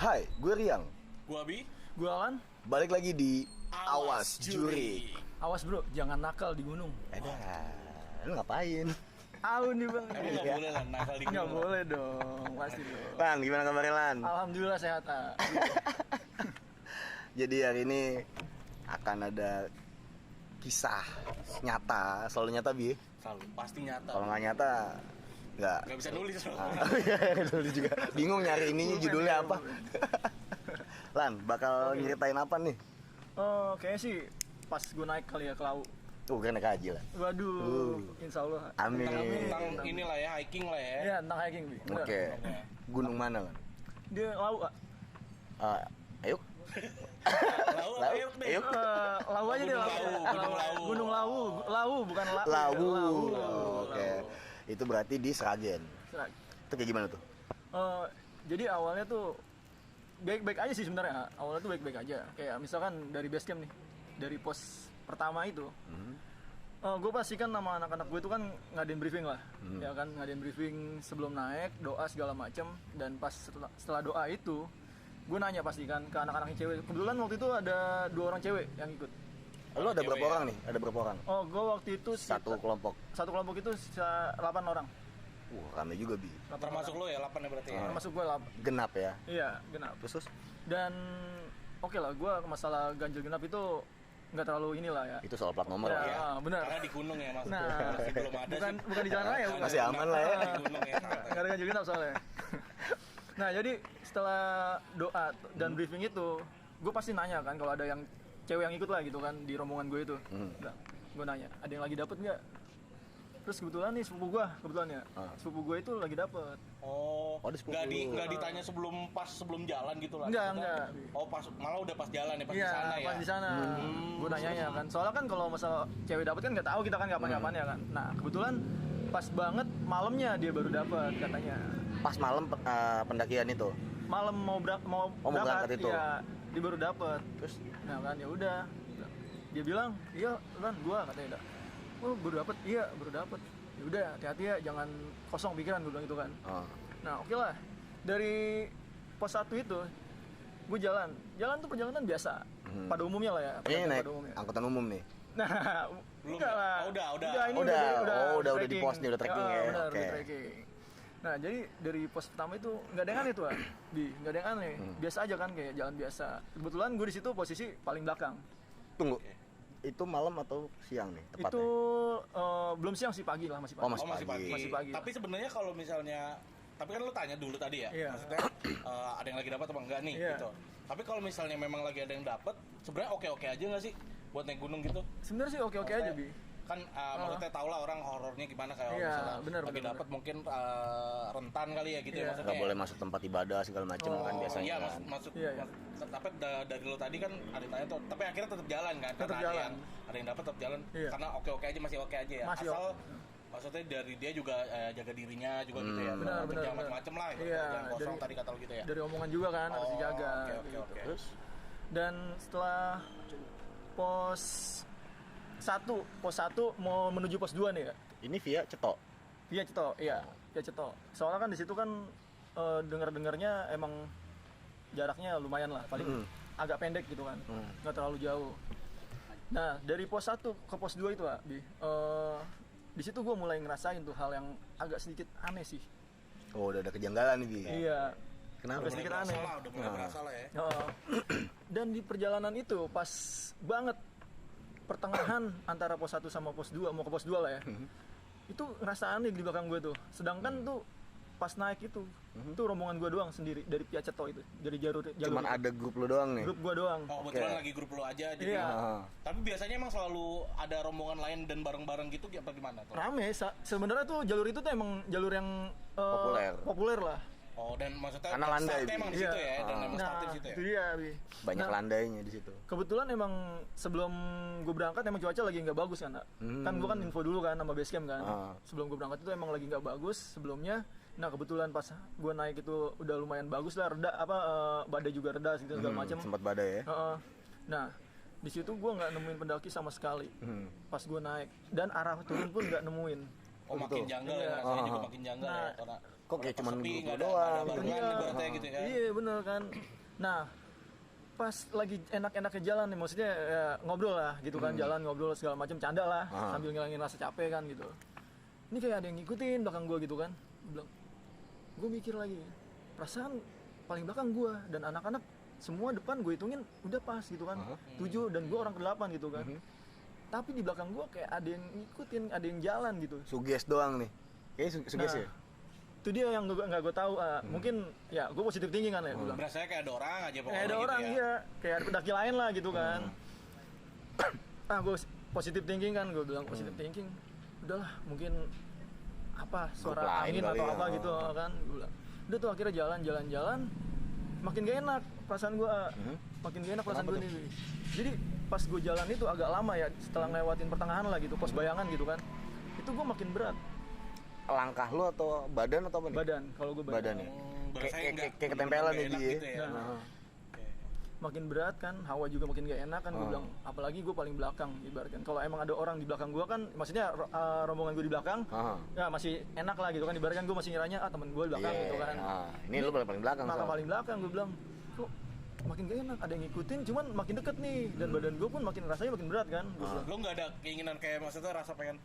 Hai, gue Riang. Gua Abi. Gua Alan. Balik lagi di Awas Juri. Awas bro, jangan nakal di gunung. Lu ngapain? Aun nih bang. Emang nggak boleh lah nakal di Nggak gunung. boleh dong, pasti dong. Lan, gimana kabarnya Lan? Alhamdulillah sehat. Jadi hari ini akan ada kisah nyata, selalu nyata Bi. Selalu pasti nyata. Kalau nggak nyata, nggak. Nggak bisa nulis loh. Nulis juga. Bingung nyari ininya judulnya apa. Lan, bakal nyeritain apa nih? Oh, kayaknya sih pas gue naik kali ya ke laut. Kan naik haji lah. Waduh, insya Allah. Amin. Tentang inilah ya, hiking lah ya. Iya, tentang hiking Bi. Bener. Oke. Gunung mana Lan? Dia laut. Ayo. Lalu ayo deh. Ayo. Lau aja deh. Gunung Lawu. Gunung Lawu, bukan Lawu. Lawu. Oke. Itu berarti di Sragen. Itu kayak gimana tuh? Jadi awalnya tuh baik-baik aja sih sebenarnya. Awalnya tuh baik-baik aja. Kayak misalkan dari base camp nih, dari pos pertama itu, gue pastikan nama anak-anak gue itu kan ngadain briefing lah, ya kan ngadain briefing sebelum naik, doa segala macem. Dan pas setelah doa itu, gue nanya pastikan ke anak-anak yang cewek. Kebetulan waktu itu ada 2 orang cewek yang ikut. Lo ada berapa orang nih? Ada berapa orang? Oh, gue waktu itu Satu kelompok. satu kelompok itu 8 orang. Rame juga Bi. 8 Termasuk orang. lo ya 8 ya berarti ya. Termasuk gue 8. Genap ya. Iya, genap. Terus? Dan oke lah, gue masalah ganjil genap itu nggak terlalu inilah ya. Itu soal plat nomor Ya, ya. benar. Karena di gunung ya mas. Nah, Masih belum ada bukan di jalan raya, bukan. Masih aman lah ya. Di gunung ya. Nggak ada ganjil genap soalnya. Nah, jadi setelah doa dan briefing itu, gue pasti nanya kan kalau ada yang cewek yang ikut lah gitu kan di rombongan gue itu. Gue nanya, ada yang lagi dapet nggak? Terus kebetulan nih sepupu gue itu lagi dapet. Oh, ada sepupu. nggak ditanya sebelum jalan gitu lah. Enggak. Oh, malah udah pas jalan ya, pas di Iya, sana ya. pas di sana. Gue nanyanya kan. Soalnya kan kalau masalah cewek dapet kan nggak tahu kita kan kapan-kapan ya kan. Nah, kebetulan pas banget malamnya dia baru dapet katanya. Pas malam pendakian itu. Malam mau berangkat itu. ya, dia baru dapet. Terus nah kan ya udah. Dia bilang, "Iya, Lan, gua," katanya. "Oh, baru dapet." "Iya, baru dapet." "Ya udah, hati-hati ya, jangan kosong pikiran," gue bilang gitu kan. Nah, oke lah. Dari pos 1 itu gue jalan tuh perjalanan biasa. Pada umumnya lah ya. Ini naik pada umumnya. angkutan umum nih. Nah, Belum enggak ya? lah. Oh, udah. Ini Udah di pos nih, udah trekking ya. Benar, Oke. udah trekking. Nah, jadi dari pos pertama itu nggak ada yang aneh tuh, nggak ada yang aneh. Biasa aja kan, kayak jalan biasa. Kebetulan gue di situ posisi paling belakang. Tunggu. Itu malam atau siang nih tepatnya? Itu belum siang sih, pagi lah, masih pagi. Oh, masih Masih pagi. Masih pagi. Tapi sebenarnya kalau misalnya, tapi kan lo tanya dulu tadi ya, Iya. maksudnya ada yang lagi dapat apa enggak nih, Iya. gitu. Tapi kalau misalnya memang lagi ada yang dapat, sebenarnya oke aja nggak sih buat naik gunung gitu? Sebenarnya sih oke aja, Bi. Kan maksudnya tau lah orang horornya gimana, kayak Iya, misalnya benar, lagi benar, dapat mungkin rentan kali ya gitu Iya. ya maksudnya. Nggak boleh masuk tempat ibadah segala macam kan biasanya Iya, kan. Iya. Tapi dari lo tadi kan ada yang tanya tuh, tapi akhirnya tetap jalan kan? Tetap Karena jalan. ada yang dapat tetap jalan. Iya. Karena oke aja, masih oke aja ya. Masih Asal oke. maksudnya dari dia juga jaga dirinya juga gitu ya. Benar, Jangan benar. macam-macam lah. Gitu. Iya, Jangan kosong dari- tadi kata lo gitu ya. Dari omongan juga kan harus dijaga. Oke. Terus Dan setelah pos 1 mau menuju pos 2 nih ya. ini via Cetok. Iya Ceto, iya Ceto. Soalnya kan di situ kan dengar-dengarnya emang jaraknya lumayan lah, paling agak pendek gitu kan, nggak terlalu jauh. Nah dari pos 1 ke pos 2 itu di situ gue mulai ngerasain tuh hal yang agak sedikit aneh sih. Oh, udah ada kejanggalan nih Bi. Iya. Kenapa? Agak sedikit aneh. Udah mulai berasa lah ya. Dan di perjalanan itu pas banget pertengahan antara pos 1 sama pos 2, mau ke pos 2 lah ya. Itu ngerasa aneh di belakang gue tuh. Sedangkan tuh pas naik itu rombongan gue doang sendiri dari pihak Ceto itu, dari jalur Cuman itu. ada grup lu doang nih. Grup gue doang. Oh, kebetulan lagi grup lo aja jadi. Iya. Tapi biasanya emang selalu ada rombongan lain dan bareng-bareng gitu apa gimana tuh? Rame. Sebenarnya tuh jalur itu tuh emang jalur yang populer lah. Oh, dan maksudnya Karena landai, startnya emang di situ Iya. ya, dan emang Nah, startnya di situ ya. itu dia, Bi. Banyak Nah, landainya di situ. kebetulan emang sebelum gue berangkat emang cuaca lagi nggak bagus kan, kan gue kan info dulu kan sama base camp kan. Sebelum gue berangkat itu emang lagi nggak bagus sebelumnya. Nah kebetulan pas gue naik itu udah lumayan bagus lah, reda badai juga reda gitu segala macam. Sempat badai ya. Nah di situ gue nggak nemuin pendaki sama sekali pas gue naik, dan arah turun pun nggak nemuin. Oh, makin gitu. janggal Iya. ya, rasanya juga Ah. makin janggal Nah, ya karena kok kayak cuman sepi, berdua nggak ada doang. barengan Iya. ibaratnya gitu ya. Iya bener kan. Nah pas lagi enak-enaknya jalan nih, maksudnya ya, ngobrol lah gitu kan, jalan ngobrol segala macam, canda lah sambil ngilangin rasa capek kan gitu. Ini kayak ada yang ngikutin belakang gue gitu kan. Gue mikir lagi, perasaan paling belakang gue dan anak-anak semua depan gue hitungin udah pas gitu kan, 7 dan gue orang ke-8 gitu kan. Tapi di belakang gue kayak ada yang ngikutin, ada yang jalan gitu. Suges doang nih. Kayaknya suges ya. Itu dia yang nggak gue tahu. Mungkin ya gue positif tinggi kan ya, gue bilang. Berasanya kayak ada orang aja pokoknya Kayak ada gitu orang ya. iya, kayak ada pendaki lain lah gitu kan. Gue positif thinking kan, gue bilang positif thinking. Udahlah, mungkin apa suara Grup lain angin kali atau ya. apa gitu kan. Gue bilang. Udah tuh akhirnya jalan, makin gak enak perasaan gue. Makin gak enak perasaan gue nih. Jadi pas gue jalan itu agak lama ya, setelah ngelewatin pertengahan lah gitu, pos bayangan gitu kan. Itu gue makin berat Langkah lu atau badan atau apa nih? badan, kalau gue Badan ya. Berasanya nggak Kayak ketempelan nggak nih enak dia. gitu ya. Nah, makin berat kan, hawa juga makin gak enak kan. Gue bilang, apalagi gue paling belakang ibaratkan. Kalau emang ada orang di belakang gue kan, maksudnya rombongan gue di belakang, ya masih enak lah gitu kan. Ibaratkan gue masih ngiranya temen gue di belakang gitu kan. Ini lu paling belakang Maka soalnya. paling belakang gue bilang, kok makin gak enak, ada yang ngikutin, cuman makin deket nih. Dan badan gue pun makin rasanya makin berat kan. Gue bilang, Lu nggak ada keinginan kayak maksudnya rasa pengen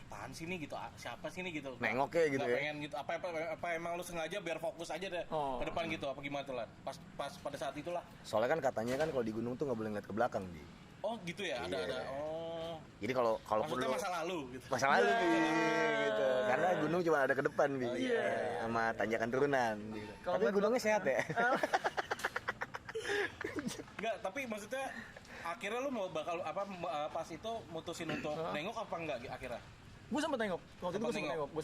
apaan sih nih gitu, siapa sih nih gitu. Nengok ya gitu Nggak ya. pengen gitu. Apa emang lu sengaja biar fokus aja deh ke depan gitu, apa gimana tuh Lan? Pas pada saat itulah. Soalnya kan katanya kan kalau di gunung tuh nggak boleh ngeliat ke belakang Bi. Oh gitu ya, ada. Oh. Jadi kalau Maksudnya perlu masa lalu gitu. masa lalu Bi, gitu. Karena gunung cuma ada ke depan Bi. Iya. Sama tanjakan turunan gitu. Kalau Tapi nggak- gunungnya sehat ya. Enggak, tapi maksudnya akhirnya lu mau bakal apa pas itu mutusin untuk nengok apa enggak akhirnya? gue sempet nengok, waktu itu gue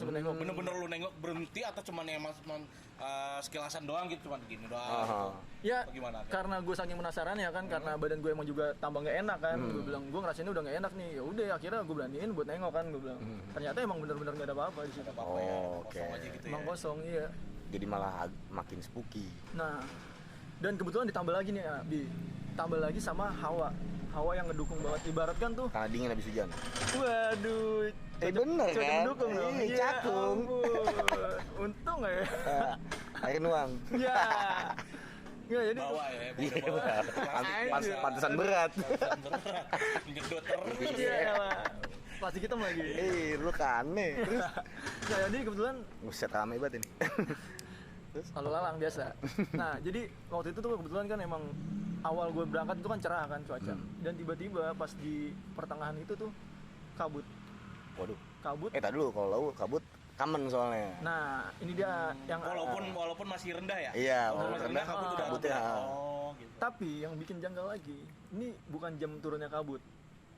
sempet nengok. Bener-bener lu nengok berhenti atau cuman emang sekilasan doang gitu, cuman gini doang gitu. Ya, Apa gimana? karena gue saking penasaran ya kan, karena badan gue emang juga tambah gak enak kan. Gue bilang, gue ngerasainnya udah gak enak nih. Ya udah, akhirnya gue beraniin buat nengok kan. Gue bilang, ternyata emang bener-bener gak ada apa-apa di situ. Apa-apa ya, Oh, oke. kosong aja gitu ya. Emang kosong, iya. Jadi malah makin spooky. Nah, dan kebetulan ditambah lagi nih ya, Bi. Tambah lagi sama hawa yang ngedukung banget. Ibaratkan tuh, Karena dingin habis hujan. waduh, Bener cuaca kan? mendukung dong. Iya, Ya cakung. ampun. Untung gak ya? Air nuang. Ya. Nggak, jadi Bawa ya, Iya, bawa. pantesan berat. Berat. Ngedot terus. iya lah. Plastik hitam lagi. Lu kan aneh. Terus Nah, jadi kebetulan buset rame banget ini. lalu lalang biasa. Nah, jadi waktu itu tuh kebetulan kan emang awal gue berangkat itu kan cerah kan cuaca. Dan tiba-tiba pas di pertengahan itu tuh kabut. Waduh. Kabut. Tadi dulu kalau lu kabut common soalnya. Nah, ini dia yang Walaupun masih rendah ya. Iya, Walaupun walaupun rendah rendah, kabut udah kabutnya, ada. ah. Oh, gitu. tapi yang bikin janggal lagi, ini bukan jam turunnya kabut.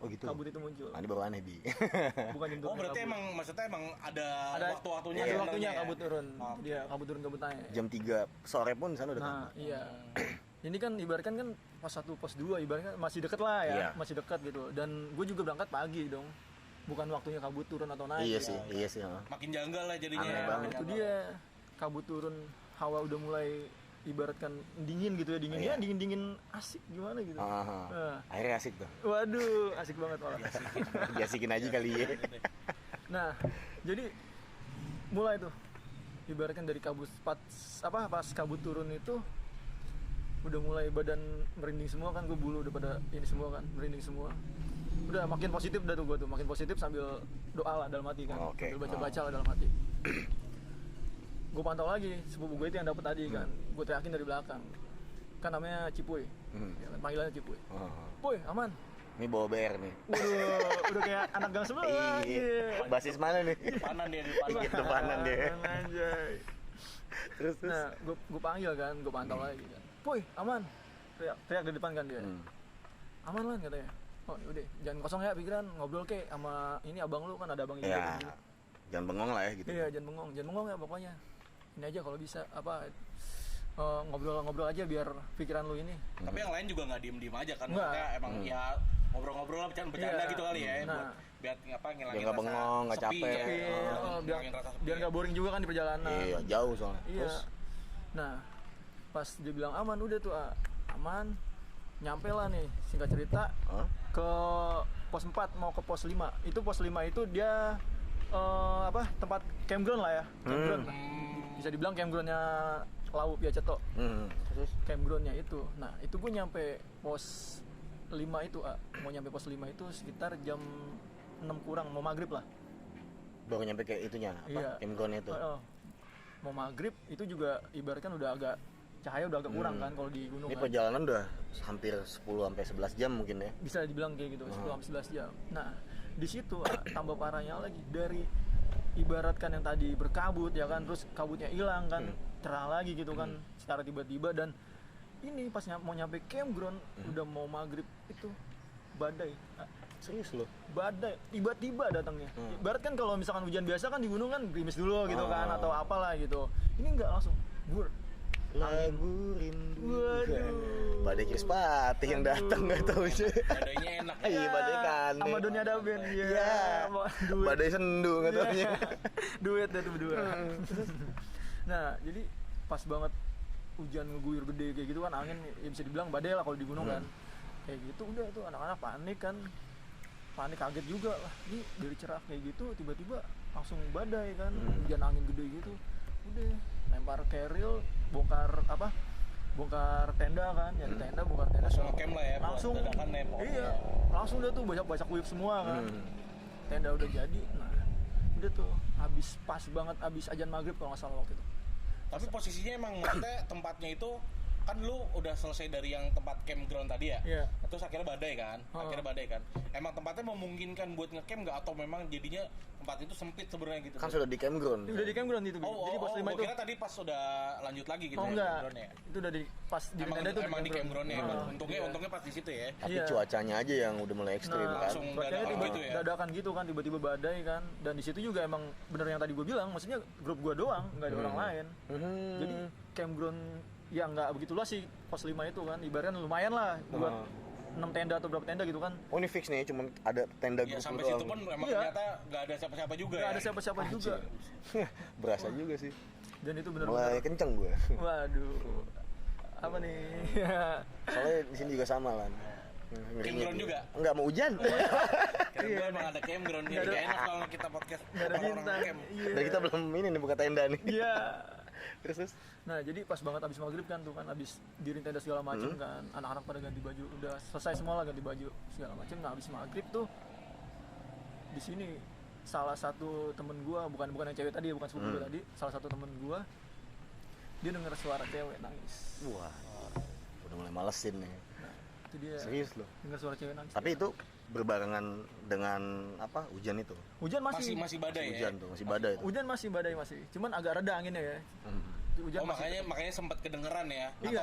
Oh gitu. Kabut itu muncul. Nah, ini baru aneh Bi. Bukan jam Oh, turunnya berarti kabut. emang maksudnya emang ada ada waktu-waktunya ada ya, waktunya ya? kabut turun. Oh, Dia kabut turun kabut naik. Jam 3 sore pun di sana udah Nah, iya. Ini kan ibaratkan kan pos 1, pos 2 ibaratnya masih deket lah ya, Iya. masih dekat gitu. Dan gue juga berangkat pagi dong. Bukan waktunya kabut turun atau naik. Iya ya. sih, iya sih. Makin janggal lah jadinya. Aneh ya. banget. Itu dia kabut turun, hawa udah mulai ibaratkan dingin gitu ya, dingin Iya. ya, dingin asik gimana gitu. Nah, Akhirnya asik tuh. waduh, asik banget malah. Diasikin aja kali ya. Nah, jadi mulai tuh ibaratkan dari kabut pas kabut turun itu udah mulai badan merinding semua kan, gue bulu udah pada ini semua kan, merinding semua. Udah makin positif dah tuh gue tuh, makin positif sambil doa lah dalam hati kan, Oke. sambil baca-baca lah dalam hati. Gue pantau lagi sepupu gue itu yang dapet tadi kan, gue teriakin dari belakang. Kan namanya Cipuy, ya kan, panggilannya Cipuy. Puy, aman. Ini bawa BR nih. Udah kayak anak gang sebelah. Iya. Basis mana nih? Panan dia di panan. Gitu panan dia. Anjay. Terus. Nah, gue panggil kan, gue pantau lagi kan. Puy, aman. Teriak di depan kan dia. Aman lan katanya. Oh, udah, jangan kosong ya pikiran, ngobrol kek sama ini abang lu kan, ada abang ini. Ya. Jangan bengong lah ya gitu. Iya, jangan bengong ya pokoknya. Ini aja kalau bisa apa ngobrol-ngobrol aja biar pikiran lu ini. Tapi yang lain juga nggak diem-diem aja kan. Nggak. Maksudnya emang ya ngobrol-ngobrol lah, bercanda Iya. gitu kali ya. Nah. Buat biar ngilangin Biar nggak bengong, nggak sepi capek. ya. Iya, Ngilangin rasa sepi biar ya. nggak boring juga kan di perjalanan. Iya, jauh soalnya. Iya. Terus Nah, pas dia bilang aman, udah tuh aman. Nyampe lah nih, singkat cerita Hah? ke pos 4 mau ke pos 5. Itu pos 5 itu dia tempat campground lah ya, campground. Bisa dibilang campgroundnya Lau Piaceto. Terus Campgroundnya itu. Nah, itu gue nyampe pos 5 itu, mau nyampe pos 5 itu sekitar jam 6 kurang, mau maghrib lah. baru nyampe kayak itunya Iya. campground itu. Mau maghrib itu juga ibaratkan udah agak cahaya udah agak kurang kan kalau di gunung. Ini kan. perjalanan udah hampir 10 sampai 11 jam mungkin ya. Bisa dibilang kayak gitu, 10 sampai 11 jam. Nah, di situ tambah parahnya lagi dari ibaratkan yang tadi berkabut ya kan, terus kabutnya hilang kan, cerah lagi gitu kan secara tiba-tiba. Dan ini pas mau nyampe campground udah mau maghrib itu badai. Serius loh. Badai tiba-tiba datangnya. Ibarat kan kalau misalkan hujan biasa kan di gunung kan gerimis dulu gitu kan atau apalah gitu. Ini enggak, langsung bur. Lagu rindu. Waduh. Badai Krispati yang datang nggak tahu sih. Badainya enak. Iya, badai kan. Sama Doni ada band ya. Iya. Duet. Badai sendu nggak taunya. Duet dah tuh berdua. Nah, jadi pas banget hujan ngeguyur gede kayak gitu kan, angin ya bisa dibilang badai lah kalau di gunung kan. Kayak gitu udah tuh anak-anak panik kan. Panik kaget juga lah. Ini dari cerah kayak gitu tiba-tiba langsung badai kan. Hujan angin gede gitu. Udah lempar keril, bongkar tenda kan, nyari tenda, bongkar tenda Langsung ngecamp lah ya, buat langsung dadakan ya pokoknya. iya, langsung udah tuh banyak whip semua kan. Tenda udah jadi, nah udah tuh pas banget habis ajan maghrib kalau nggak salah waktu itu. Tapi posisinya emang maksudnya tempatnya itu kan lu udah selesai dari yang tempat campground tadi ya? Iya. Terus akhirnya badai kan? Emang tempatnya memungkinkan buat ngecamp nggak atau memang jadinya tempat itu sempit sebenarnya gitu? Kan sudah di campground. Udah di campground itu, jadi pos 5 itu. Kira tadi pas udah lanjut lagi gitu Oh ya enggak, campgroundnya. itu udah pas di Emang, tenda itu emang di campgroundnya. Untungnya pas di situ ya. Tapi Iya. cuacanya aja yang udah mulai ekstrim kan. langsung cuacanya dadakan gitu ya? dadakan gitu kan, tiba-tiba badai kan. Dan di situ juga emang bener yang tadi gue bilang, maksudnya grup gue doang, nggak ada orang lain. Jadi campground ya nggak begitu luas sih pos 5 itu kan, ibaratnya lumayan lah buat 6 tenda atau berapa tenda gitu kan. Oh ini fix nih, cuman ada tenda Ya grup sampai doang. situ pun emang Iya. ternyata nggak ada siapa-siapa juga Nggak ya? ada siapa-siapa juga. Berasa juga sih. Dan itu Mulai bener-bener, kenceng gue. waduh, apa nih? Soalnya di sini juga sama kan. Campground juga? Enggak mau hujan. Karena emang ada campground nih, Nggak ada- gak enak kalau kita podcast Nggak ada orang-orang bintang. camp. Iya. Dan kita belum ini nih buka tenda nih. Iya. Terus Nah, jadi pas banget abis maghrib kan tuh kan, abis diri tenda segala macem kan, anak-anak pada ganti baju, udah selesai semua lah ganti baju segala macem. Nah, abis maghrib tuh di sini salah satu temen gua, bukan yang cewek tadi, bukan sepupu gua tadi, salah satu temen gua, dia denger suara cewek nangis. wah. Udah mulai malesin nih. Nah, itu dia Serius loh. denger suara cewek nangis. Tapi itu berbarengan dengan apa? Hujan itu. hujan Masih badai ya? Hujan tuh, masih badai tuh. hujan masih badai masih, cuman agak reda anginnya ya. Hujan Oh masih- makanya sempat kedengeran ya? Iya.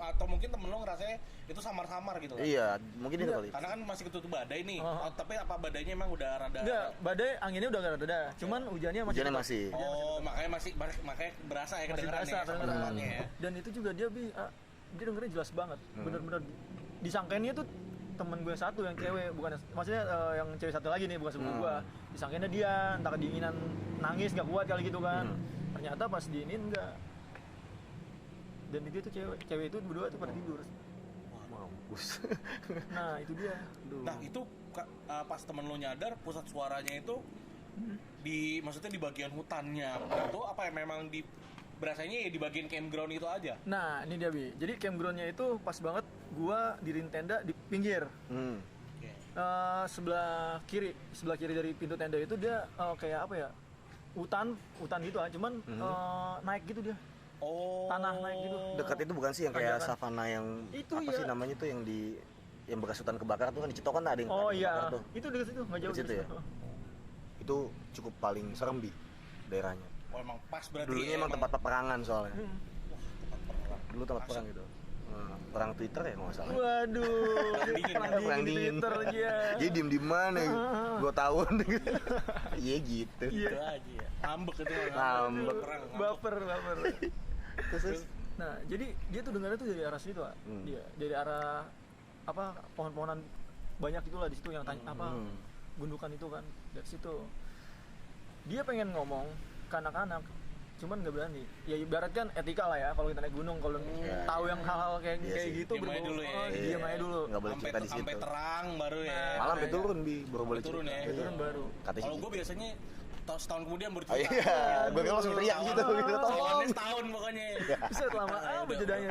Atau mungkin temen lo ngerasanya itu samar-samar gitu kan? Iya, mungkin itu kali. Karena kan masih ketutup badai nih. Oh. Tapi apa badainya emang udah rada? Enggak, badai anginnya udah agak reda, cuman hujannya masih Hujannya tetap. masih. Oh makanya berasa ya Masih kedengeran berasa, ya sama kedengeran. temannya ya. Dan itu juga dia dia dengernya jelas banget, bener-bener disangkainnya tuh temen gue satu yang cewek, bukan maksudnya yang cewek satu lagi nih, bukan sepupu gue. Disangkainnya dia entah kedinginan, nangis nggak kuat kali gitu kan. Ternyata pas diinin enggak. Dan itu tuh cewek itu berdua tuh pada tidur. Mampus. Nah itu dia. Aduh. Nah itu pas temen lo nyadar pusat suaranya itu maksudnya di bagian hutannya itu apa ya, memang berasanya ya di bagian campground itu aja? Nah ini dia Bi. Jadi campgroundnya itu pas banget gua diriin tenda di pinggir. Oke. Sebelah kiri dari pintu tenda itu dia kayak apa ya, hutan gitu cuman naik gitu dia, tanah naik gitu. Dekat itu bukan sih yang kayak Tanjakan. savana yang Itu apa iya. sih namanya tuh yang bekas hutan kebakar tuh kan di Citokan ada yang Oh ada yang iya, kebakar tuh. itu dekat situ, nggak jauh Dekat situ dari ya? situ. Itu cukup paling serem Bi daerahnya. Oh emang pas berarti. Dulunya ya, emang tempat peperangan soalnya. tempat perang. Dulu tempat perang gitu. Perang Twitter ya kalau nggak salah. Waduh, dingin, Perang di dingin. Twitter aja. Jadi diem mana ya? 2 tahun gitu. Iya gitu. Iya. Itu aja ya. Ngambek itu. Ngambek. Perang, ngambek. Baper. Terus Nah, jadi dia tuh dengarnya tuh dari arah situ, Pak. Dia dari arah apa pohon-pohonan banyak itulah di situ yang gundukan itu kan. Dari situ dia pengen ngomong ke anak-anak, cuman nggak berani. Ya ibarat kan etika lah ya, kalau kita naik gunung, kalau tahu yang hal-hal kayak Iya kayak sih. gitu, Diam aja dulu ya. diam aja dulu. nggak boleh cerita di situ. Sampai terang baru ya. Malam sampai turun Bi, baru boleh Turun cerita. ya. Itu kan baru. Katanya Kalau sih gue biasanya setahun kemudian baru Oh cerita. iya, gue kira langsung teriak gitu, gitu tolong. Soalnya setahun pokoknya. Bisa lama apa jedanya.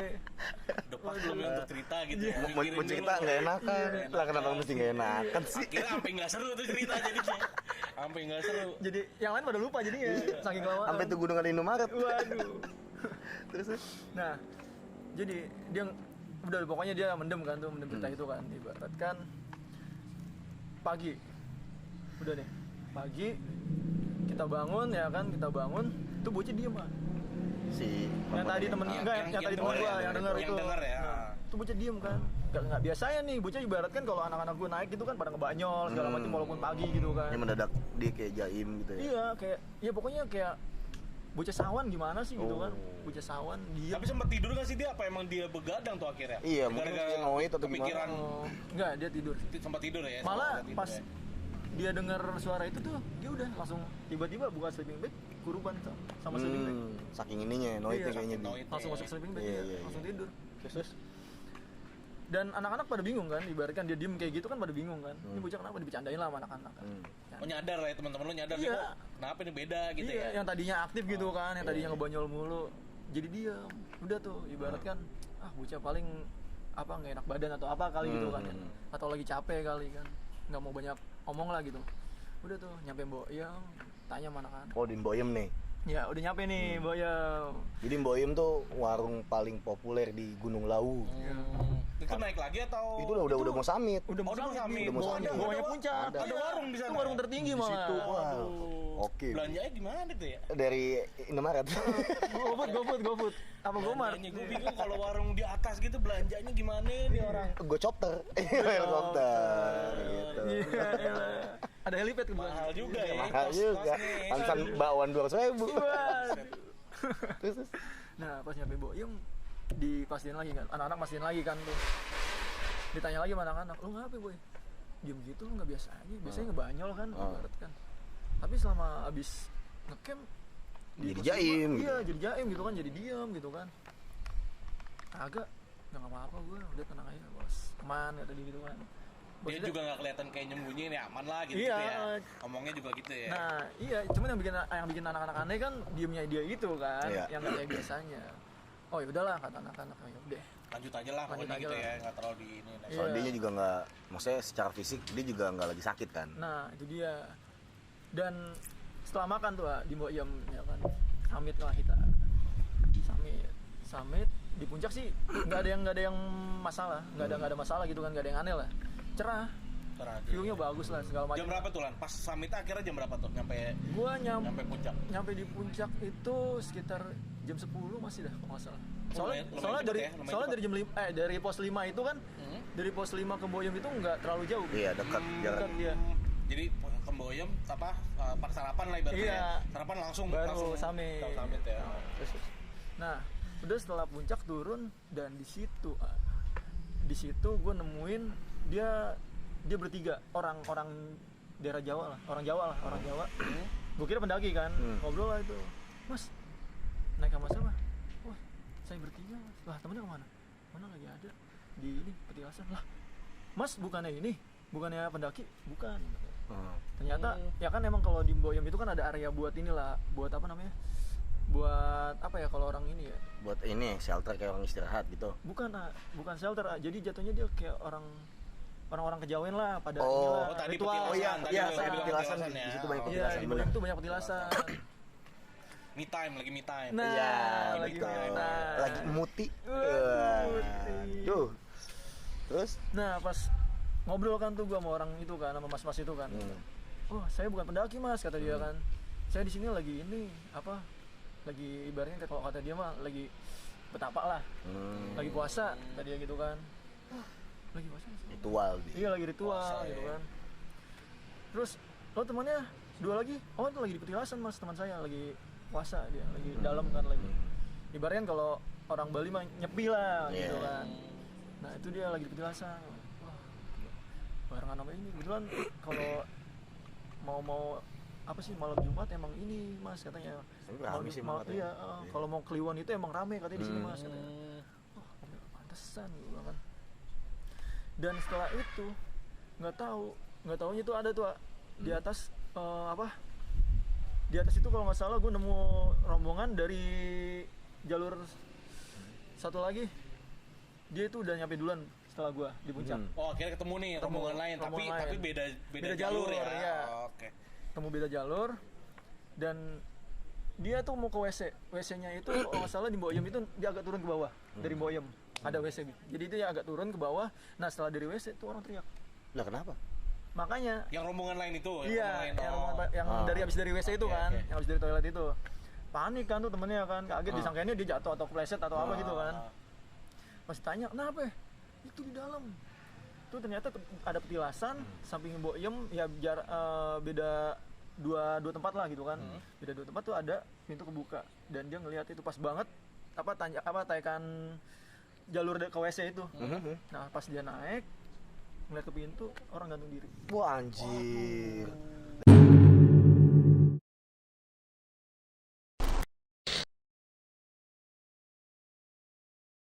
Udah pas belum ya untuk cerita gitu. ya. Mau Mikirin cerita dulu. nggak enakan, lah kenapa mesti nggak enakan sih? Akhirnya sampai nggak seru tuh cerita jadinya. Sampai nggak seru. Jadi yang lain pada lupa jadinya saking kelamaan. Sampai tuh gunung ada Indomaret. Waduh. Terus Nah, jadi dia udah pokoknya dia mendem kan tuh, mendem cerita itu kan, ibaratkan pagi. Udah nih, pagi kita bangun ya kan, tuh bocah diem ah. si Yang tadi temen Yang- enggak, yang- yang tadi yang temen denger gua ya, yang yang denger itu. denger ya. Nah, tuh bocah diem kan. Enggak biasanya nih, bocah ibaratkan kalau anak-anak gua naik itu kan pada ngebanyol segala macam walaupun pagi gitu kan. Ini mendadak dia kayak jaim gitu ya. Iya, kayak ya pokoknya kayak bocah sawan gimana sih gitu kan. Oh. Bocah sawan diem. Tapi sempat tidur nggak sih dia? Apa emang dia begadang tuh akhirnya? Iya, mungkin dia noit atau gimana. kepikiran. Oh, enggak, dia tidur. Sempat tidur ya? Malah Sempat tidur pas ya. dia dengar suara itu tuh dia udah langsung tiba-tiba buka sleeping bag kuruban sama sleeping bag Saking ininya, noitnya Iya, kayaknya. noit. langsung masuk sleeping bag Iya, dia, iya, langsung iya. tidur terus dan anak-anak pada bingung kan, ibaratkan dia diem kayak gitu kan pada bingung kan, ini bocah kenapa dibercandain lah sama anak-anak kan. Oh nyadar lah ya teman-teman lo nyadar Iya. nih kok kenapa ini beda gitu Iya, ya? yang tadinya aktif gitu kan, yang tadinya ngebanyol mulu jadi diam, udah tuh ibaratkan bocah paling apa nggak enak badan atau apa kali gitu kan ya, atau lagi capek kali kan, nggak mau banyak omong lah gitu. Udah tuh nyampe Boyem, tanya sama anak-anak. Oh, di Mboyem nih. Ya udah nyampe nih Boyem. Jadi Mboyem tuh warung paling populer di Gunung Lawu. Itu naik lagi atau? Itu udah mau summit. Udah Oh, udah mau summit. Udah mau summit. Bawahnya puncak. Ada. Ada warung di sana. Itu warung tertinggi Di malah. situ, wah. Oke. Belanjanya di mana tuh ya? Dari Indomaret. GoFood. Apa Gomart? Gue bingung kalau warung di atas gitu belanjanya gimana nih orang? Gocopter. Helikopter gitu. Iya, iya. Ada helipad kebetulan. Mahal juga ya. Mahal kos- juga. kosnya. Ansan bakwan 200.000. Waduh. Terus Nah, pas nyampe Boyem dipastiin lagi kan. Anak-anak pastiin lagi kan tuh. Ditanya lagi sama anak-anak, "Lu ngapa, Boy?" Diem gitu lu nggak biasa aja. Biasanya ngebanyol kan, ibarat kan. Tapi selama abis ngecamp di Jadi pos jaim lima, gitu. Iya, jadi jaim gitu kan, jadi diam gitu kan. Kagak, nggak apa-apa gue, udah tenang aja bos. Aman kata dia gitu kan. Bos Dia udah- juga nggak kelihatan kayak nyembunyiin ya aman lah gitu, Iya. ya. Ngomongnya juga gitu ya. Nah, iya, cuman yang bikin anak-anak aneh kan diemnya dia itu kan, Iya. yang nggak kayak biasanya. Oh ya udahlah kata anak-anak, ya udah. Lanjut aja lah Lanjut pokoknya aja gitu lah. ya, nggak terlalu di ini. Iya. soalnya dia juga nggak, maksudnya secara fisik dia juga nggak lagi sakit kan. Nah, itu dia. Dan setelah makan tuh di Boyem ya kan, summit lah kita. Summit di puncak sih nggak ada yang masalah, nggak ada masalah gitu kan, nggak ada yang aneh lah. Cerah, Terakhir. view-nya bagus lah segala macam. Jam berapa tuh Lan? Pas summit akhirnya jam berapa tuh? Nyampe Gua nyampe puncak. nyampe di puncak itu sekitar jam 10 masih dah kalau nggak salah. Lumayan Soalnya cepet dari ya, lumayan soalnya cepet. dari jam 5 dari pos 5 itu kan, dari pos 5 ke Boyem itu nggak terlalu jauh. Iya, dekat jarak. Dekat dia. Jadi Kemboyem apa pas sarapan lah ibaratnya. Iya. Ya. Sarapan langsung Baru summit. Summit ya. Nah, udah setelah puncak turun dan di situ gue nemuin dia bertiga orang daerah Jawa lah, orang Jawa. Gue kira pendaki kan, ngobrol lah itu, Mas naik sama siapa? Wah, saya bertiga Mas. Lah temennya kemana? Mana lagi ada di ini petilasan lah. Mas bukannya pendaki? Bukan. Ternyata ya kan emang kalau di Boyem itu kan ada area buat inilah, buat apa namanya? Buat apa ya kalau orang ini ya? Buat ini shelter kayak orang istirahat gitu. Bukan shelter, jadi jatuhnya dia kayak orang-orang kejawen lah pada Oh. inilah, Oh, tadi ritual. petilasan, Oh iya, tadi iya, lu saya bilang petilasan petilasan di ya. situ banyak Iya, petilasan di bener. Boyem tuh banyak petilasan. Me time, lagi me time. Nah, Iya, lagi betul. nah. Lagi muti. Muti. Tuh. Terus Nah, pas ngobrol kan tuh gua sama orang itu kan, sama mas-mas itu kan. Oh, saya bukan pendaki Mas, kata dia kan. Saya di sini lagi ini apa? Lagi ibaratnya kalau kata dia mah lagi betapa lah. Lagi puasa, kata dia gitu kan. Oh, lagi puasa. Mas? ritual dia. Iya, lagi ritual Puasa, gitu ya. kan. Terus, lo temannya dua lagi? Oh, itu lagi di petilasan Mas, teman saya lagi puasa dia, lagi dalam kan lagi. Ibaratnya kalau orang Bali mah nyepi lah gitu Iya. kan. Nah, itu dia lagi di petilasan. Wah, barengan sama ini. Kebetulan kalau mau apa sih malam Jumat emang ini Mas katanya. Tapi rame sih mau, emang katanya. iya, kalau mau Kliwon itu emang rame katanya di sini Mas katanya. Oh, pantesan gitu kan. Dan setelah itu nggak taunya itu ada tuh di atas apa Di atas itu kalau nggak salah gue nemu rombongan dari jalur satu lagi, dia itu udah nyampe duluan setelah gue di puncak. Oh, akhirnya ketemu nih rombongan lain, tapi rombongan lain. beda Beda jalur, jalur, ya. iya. Oke. Temu beda jalur, dan dia tuh mau ke WC-nya itu kalau nggak salah di Boyem itu dia agak turun ke bawah dari Boyem, ada WC, jadi dia agak turun ke bawah. Nah setelah dari WC itu orang teriak, Lah kenapa? makanya Yang rombongan lain itu, iya, rombongan lain. yang dari habis dari WC itu Oke, kan, oke. yang habis dari toilet itu, panik kan tuh temennya kan, kaget disangkainnya dia jatuh atau kepleset atau apa gitu kan. Pas tanya kenapa? Itu di dalam. Itu ternyata ada petilasan samping Boyem ya beda dua tempat lah gitu kan. Beda 2 tempat tuh ada pintu kebuka dan dia ngelihat itu pas banget taikan jalur ke WC itu. Nah, pas dia naik ngeliat ke pintu, orang gantung diri. Wah anjir.